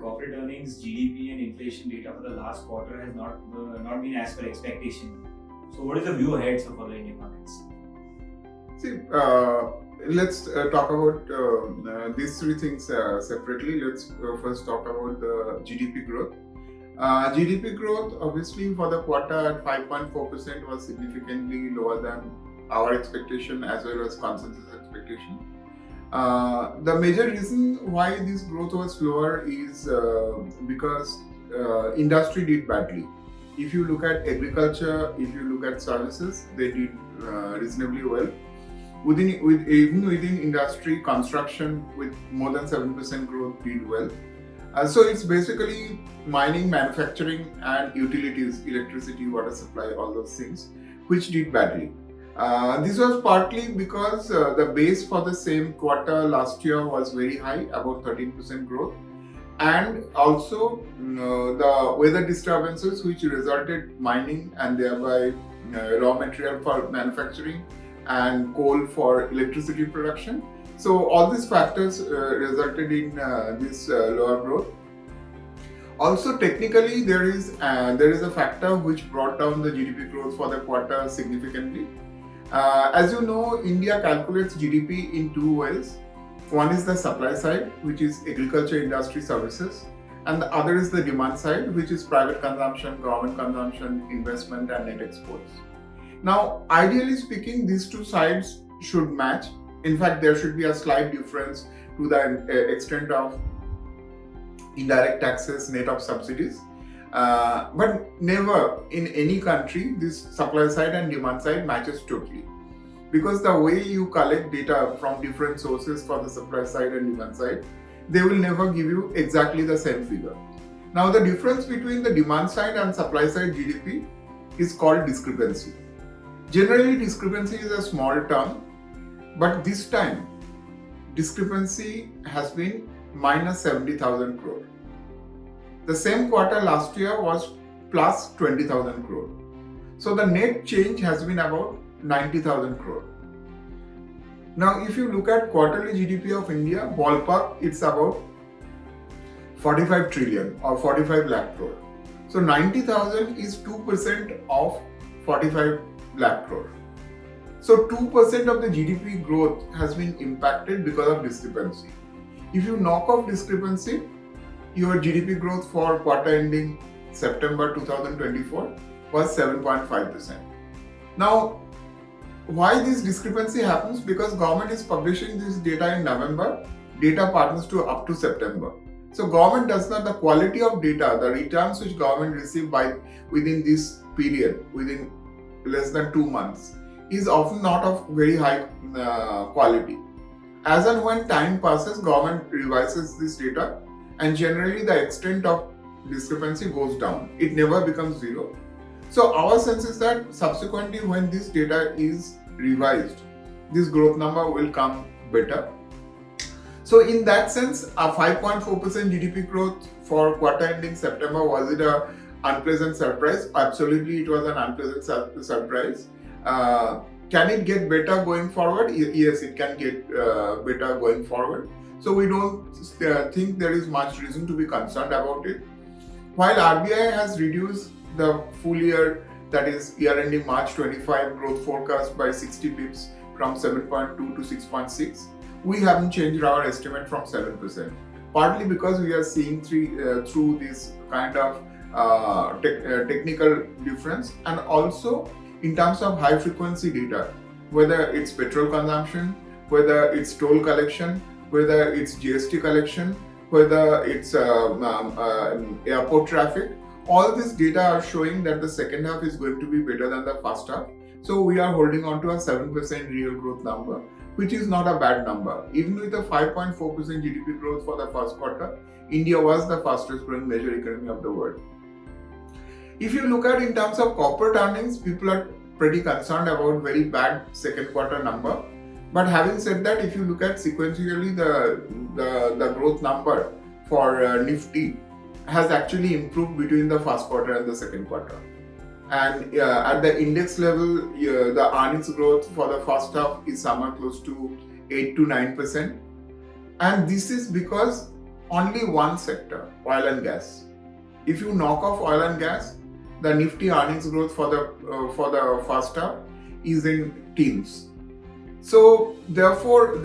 corporate earnings, GDP, and inflation data for the last quarter has not been as per expectation. So, what is the view ahead for the Indian markets? See, let's talk about these three things separately. Let's first talk about the GDP growth. GDP growth, obviously, for the quarter at 5.4% was significantly lower than our expectation as well as consensus expectation. The major reason why this growth was lower is because industry did badly. If you look at agriculture, if you look at services, they did reasonably well. Even within industry, construction with more than 7% growth did well. So it's basically mining, manufacturing, and utilities, electricity, water supply, all those things, which did badly. This was partly because the base for the same quarter last year was very high, about 13% growth, and also the weather disturbances which resulted mining and thereby raw material for manufacturing and coal for electricity production. So all these factors resulted in this lower growth. Also, technically, there is a factor which brought down the GDP growth for the quarter significantly. As you know, India calculates GDP in two ways. One is the supply side, which is agriculture, industry, services, and the other is the demand side, which is private consumption, government consumption, investment, and net exports. Now, ideally speaking, these two sides should match. In fact, there should be a slight difference to the extent of indirect taxes, net of subsidies. But never in any country this supply side and demand side matches totally, because the way you collect data from different sources for the supply side and demand side, they will never give you exactly the same figure. Now, the difference between the demand side and supply side GDP is called discrepancy. Generally, discrepancy is a small term, but this time discrepancy has been minus 70,000 crore. The same quarter last year was plus 20,000 crore. So the net change has been about 90,000 crore. Now, if you look at quarterly GDP of India, ballpark, it's about 45 trillion or 45 lakh crore. So 90,000 is 2% of 45 lakh crore. So 2% of the GDP growth has been impacted because of discrepancy. If you knock off discrepancy, your GDP growth for quarter ending September 2024 was 7.5%. Now, why this discrepancy happens? Because government is publishing this data in November, data pertains to up to September. So government does not, the quality of data, the returns which government receive within this period, within less than 2 months, is often not of very high quality. As and when time passes, government revises this data, and generally the extent of discrepancy goes down. It never becomes zero. So our sense is that subsequently when this data is revised, this growth number will come better. So in that sense, a 5.4% GDP growth for quarter ending September, was it an unpleasant surprise? Absolutely, it was an unpleasant surprise. Can it get better going forward? Yes, it can get better going forward. So we don't think there is much reason to be concerned about it. While RBI has reduced the full year, that is year ending March 25 growth forecast by 60 pips from 7.2 to 6.6, we haven't changed our estimate from 7%. Partly because we are seeing through this kind of technical difference, and also in terms of high frequency data, whether it's petrol consumption, whether it's toll collection, whether it's GST collection, whether it's airport traffic, all this data are showing that the second half is going to be better than the first half. So we are holding on to a 7% real growth number, which is not a bad number. Even with a 5.4% GDP growth for the first quarter, India was the fastest growing major economy of the world. If you look at in terms of corporate earnings, people are pretty concerned about very bad second quarter number. But having said that, if you look at sequentially, the growth number for Nifty has actually improved between the first quarter and the second quarter. And at the index level, the earnings growth for the first half is somewhere close to 8 to 9%. And this is because only one sector, oil and gas. If you knock off oil and gas, the Nifty earnings growth for the first half is in teens. So therefore,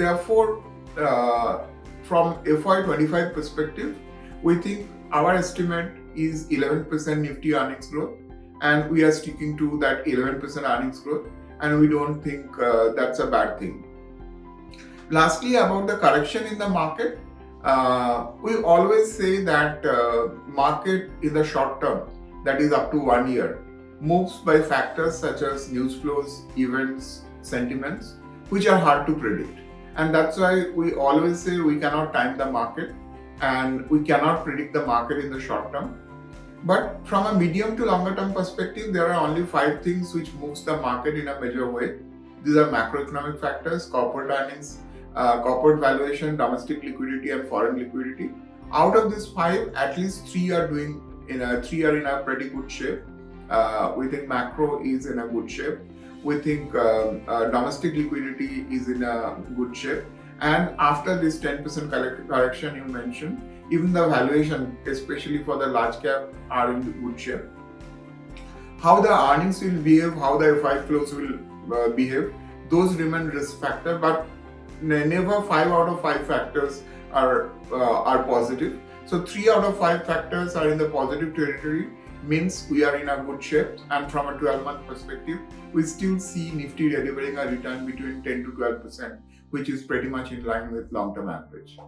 from FY25 perspective, we think our estimate is 11% Nifty earnings growth, and we are sticking to that 11% earnings growth, and we don't think that's a bad thing. Lastly, about the correction in the market, we always say that market in the short term, that is up to 1 year, moves by factors such as news flows, events, sentiments, which are hard to predict. And that's why we always say we cannot time the market and we cannot predict the market in the short term. But from a medium to longer term perspective, there are only 5 things which moves the market in a major way. These are macroeconomic factors, corporate earnings, corporate valuation, domestic liquidity, and foreign liquidity. Out of these 5, at least 3 are in a pretty good shape. We think macro is in a good shape. We think domestic liquidity is in a good shape. And after this 10% correction you mentioned, even the valuation, especially for the large cap, are in good shape. How the earnings will behave, how the FI flows will behave, those remain risk factor, but never 5 out of 5 factors are positive. So 3 out of 5 factors are in the positive territory, means we are in a good shape, and from a 12-month perspective, we still see Nifty delivering a return between 10 to 12%, which is pretty much in line with long-term average.